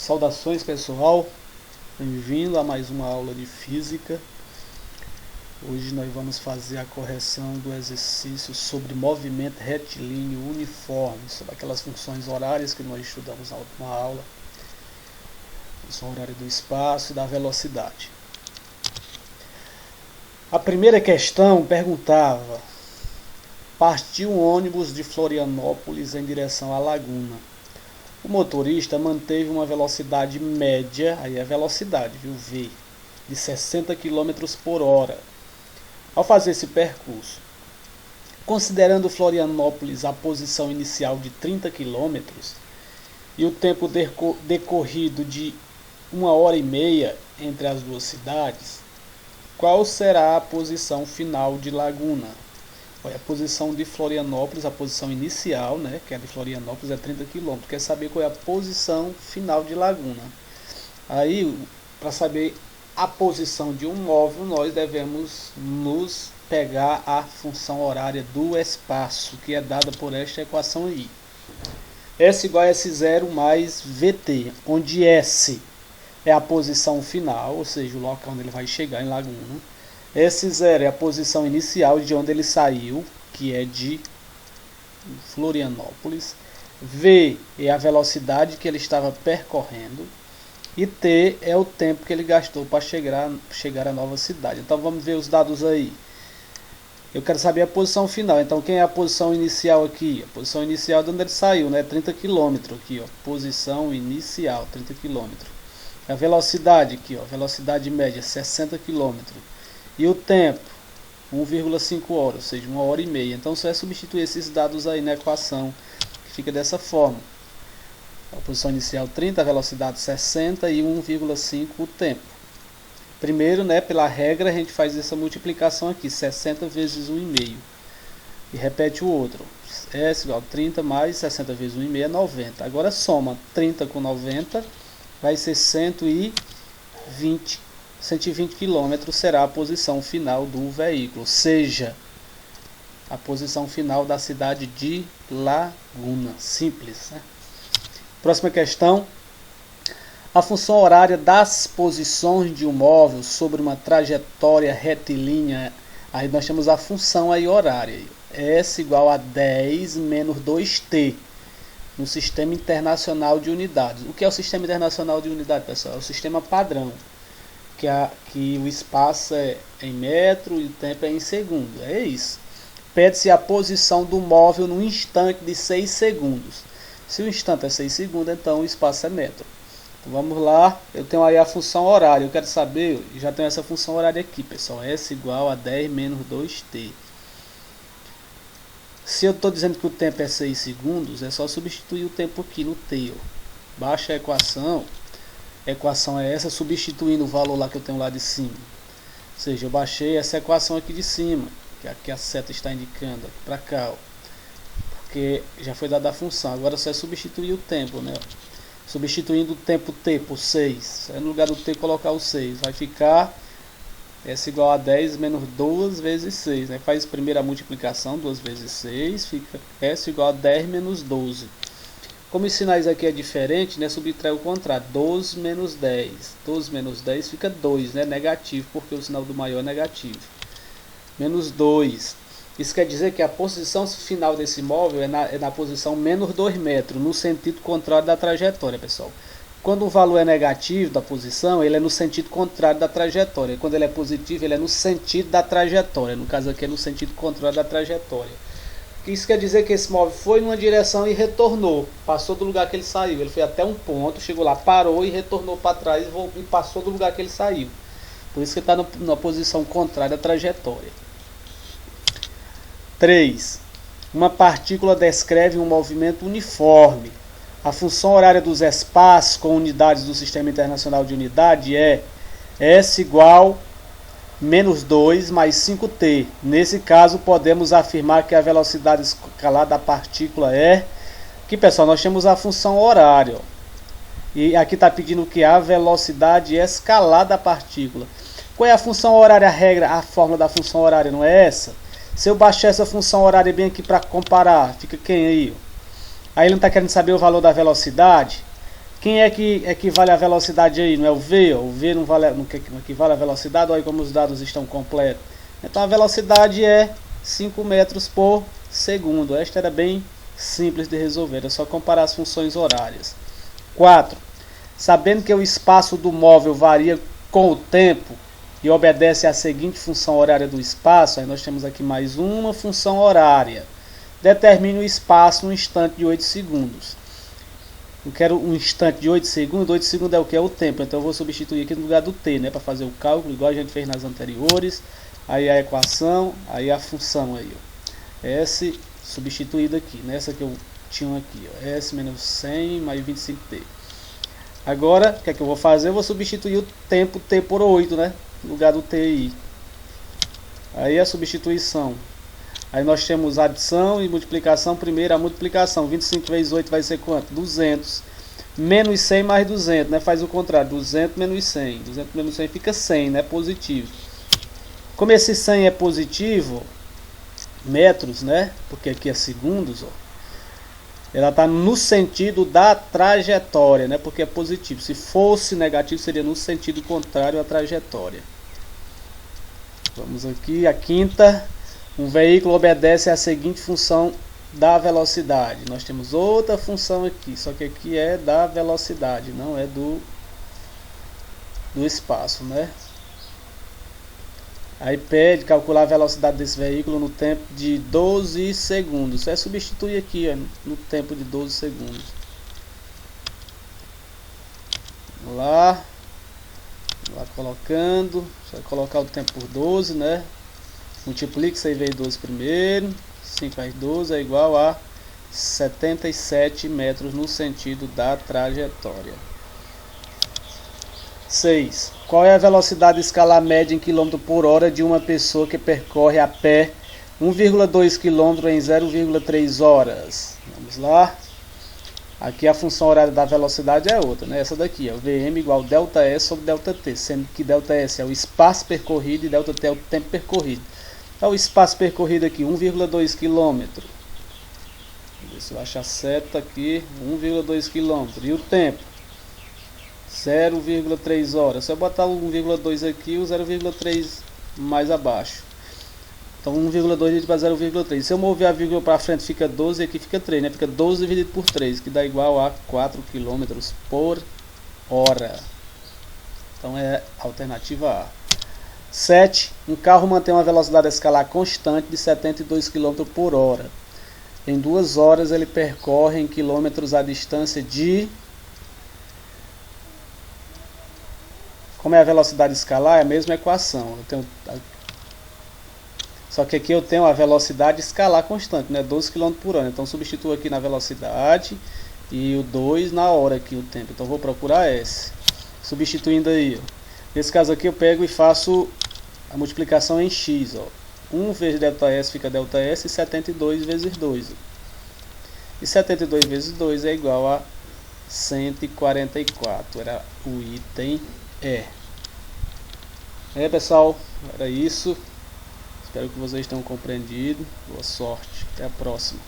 Saudações, pessoal, bem-vindo a mais uma aula de física. Hoje nós vamos fazer a correção do exercício sobre movimento retilíneo uniforme, sobre aquelas funções horárias que nós estudamos na última aula, função horária do espaço e da velocidade. A primeira questão perguntava: partiu um ônibus de Florianópolis em direção à Laguna. O motorista manteve uma velocidade média, aí é velocidade, viu, V, de 60 km por hora. Ao fazer esse percurso, considerando Florianópolis a posição inicial de 30 km e o tempo decorrido de 1h30 entre as duas cidades, qual será a posição final de Laguna? A posição de Florianópolis, a posição inicial, né, que é de Florianópolis, é 30 km. Quer saber qual é a posição final de Laguna. Aí, para saber a posição de um móvel, nós devemos nos pegar a função horária do espaço, que é dada por esta equação aí. S igual a S0 mais VT, onde S é a posição final, ou seja, o local onde ele vai chegar em Laguna. S0 é a posição inicial de onde ele saiu, que é de Florianópolis. V é a velocidade que ele estava percorrendo. E T é o tempo que ele gastou para chegar à nova cidade. Então vamos ver os dados aí. Eu quero saber a posição final. Então quem é a posição inicial aqui? A posição inicial de onde ele saiu, né? 30 km aqui, ó. Posição inicial, 30 km. A velocidade aqui, ó. Velocidade média, 60 km. E o tempo, 1,5 horas, ou seja, 1h30. Então você vai substituir esses dados aí na equação, que fica dessa forma. A posição inicial 30, a velocidade 60 e 1,5 o tempo. Primeiro, né, pela regra, a gente faz essa multiplicação aqui, 60 vezes 1,5. E repete o outro. S igual a 30 mais 60 vezes 1,5 é 90. Agora soma 30 com 90, vai ser 120 km será a posição final do veículo, ou seja, a posição final da cidade de Laguna. Simples, né? Próxima questão. A função horária das posições de um móvel sobre uma trajetória retilínea, aí nós temos a função aí horária, S igual a 10 menos 2t, no Sistema Internacional de Unidades. O que é o Sistema Internacional de Unidades, pessoal? É o sistema padrão, que o espaço é em metro e o tempo é em segundo. É isso. Pede-se a posição do móvel no instante de 6 segundos. Se o instante é 6 segundos, então o espaço é metro. Então vamos lá. Eu tenho aí a função horária. Eu quero saber, já tenho essa função horária aqui, pessoal. S igual a 10 menos 2t. Se eu estou dizendo que o tempo é 6 segundos, é só substituir o tempo aqui no t. Baixa a equação. A equação é essa, substituindo o valor lá que eu tenho lá de cima. Ou seja, eu baixei essa equação aqui de cima, que aqui a seta está indicando, aqui para cá, ó, porque já foi dada a função. Agora só é substituir o tempo, né? Substituindo o tempo t por 6. No lugar do t colocar o 6. Vai ficar S igual a 10 menos 2 vezes 6. Né? Faz primeiro a multiplicação, 2 vezes 6, fica S igual a 10 menos 12. Como os sinais aqui é diferente, né, subtrai o contrário, 12 menos 10. 12 menos 10 fica 2, né, negativo, porque o sinal do maior é negativo. Menos 2. Isso quer dizer que a posição final desse móvel é na posição menos 2 metros, no sentido contrário da trajetória, pessoal. Quando o valor é negativo da posição, ele é no sentido contrário da trajetória. Quando ele é positivo, ele é no sentido da trajetória. No caso aqui é no sentido contrário da trajetória. Isso quer dizer que esse móvel foi numa direção e retornou, passou do lugar que ele saiu. Ele foi até um ponto, chegou lá, parou e retornou para trás e passou do lugar que ele saiu. Por isso que ele está na posição contrária à trajetória. 3. Uma partícula descreve um movimento uniforme. A função horária dos espaços com unidades do Sistema Internacional de Unidade é S igual menos 2 mais 5t. Nesse caso, podemos afirmar que a velocidade escalar da partícula é... Aqui, pessoal, nós temos a função horária. Ó. E aqui está pedindo que a velocidade escalar da partícula. Qual é a função horária? A regra, a fórmula da função horária não é essa? Se eu baixar essa função horária bem aqui para comparar, fica quem aí? Aí ele não está querendo saber o valor da velocidade. Quem é que equivale à velocidade aí? Não é o V? Ó. O V não equivale à velocidade, olha como os dados estão completos. Então a velocidade é 5 metros por segundo. Esta era bem simples de resolver, é só comparar as funções horárias. 4. Sabendo que o espaço do móvel varia com o tempo e obedece à seguinte função horária do espaço, aí nós temos aqui mais uma função horária. Determine o espaço no instante de 8 segundos. Eu quero um instante de 8 segundos. 8 segundos é o que? É o tempo. Então eu vou substituir aqui no lugar do t, né? Para fazer o cálculo, igual a gente fez nas anteriores. Aí a equação, aí a função aí, ó. S substituído aqui. Nessa que eu tinha aqui, ó. S menos 100 mais 25t. Agora, o que é que eu vou fazer? Eu vou substituir o tempo t por 8, né? No lugar do t aí. Aí a substituição. Aí nós temos adição e multiplicação. Primeiro a multiplicação. 25 vezes 8 vai ser quanto? 200. Menos 100 mais 200, né? Faz o contrário. 200 menos 100. 200 menos 100 fica 100, né? Positivo. Como esse 100 é positivo, metros, né? Porque aqui é segundos, ó. Ela está no sentido da trajetória, né? Porque é positivo. Se fosse negativo, seria no sentido contrário à trajetória. Vamos aqui, a quinta. Um veículo obedece à seguinte função da velocidade. Nós temos outra função aqui, só que aqui é da velocidade, não é do espaço, né? Aí pede calcular a velocidade desse veículo no tempo de 12 segundos. É substituir aqui, ó, no tempo de 12 segundos. Vamos lá colocando, só colocar o tempo por 12, né? Multiplica 6 vezes 12 primeiro, 5 vezes 12 é igual a 77 metros no sentido da trajetória. 6. Qual é a velocidade escalar média em km por hora de uma pessoa que percorre a pé 1,2 km em 0,3 horas? Vamos lá. Aqui a função horária da velocidade é outra, né? Essa daqui, ó, Vm igual ΔS sobre ΔT, sendo que ΔS é o espaço percorrido e ΔT é o tempo percorrido. Então o espaço percorrido aqui, 1,2 km. Vou ver se eu acho a seta aqui, 1,2 km. E o tempo? 0,3 horas. Se eu botar o 1,2 aqui, o 0,3 mais abaixo. Então 1,2 dividido para 0,3. Se eu mover a vírgula para frente, fica 12 e aqui fica 3, né? Fica 12 dividido por 3, que dá igual a 4 km por hora. Então é a alternativa A. 7. Um carro mantém uma velocidade escalar constante de 72 km por hora. Em 2 horas ele percorre em quilômetros a distância de... Como é a velocidade escalar, é a mesma equação. Só que aqui eu tenho a velocidade escalar constante, né? 12 km por hora. Então substituo aqui na velocidade e o 2 na hora aqui o tempo. Então vou procurar S. Substituindo aí, ó. Nesse caso aqui eu pego e faço a multiplicação em x, ó. 1 vezes ΔS fica ΔS e 72 vezes 2. E 72 vezes 2 é igual a 144. Era o item E. Pessoal, era isso. Espero que vocês tenham compreendido. Boa sorte. Até a próxima.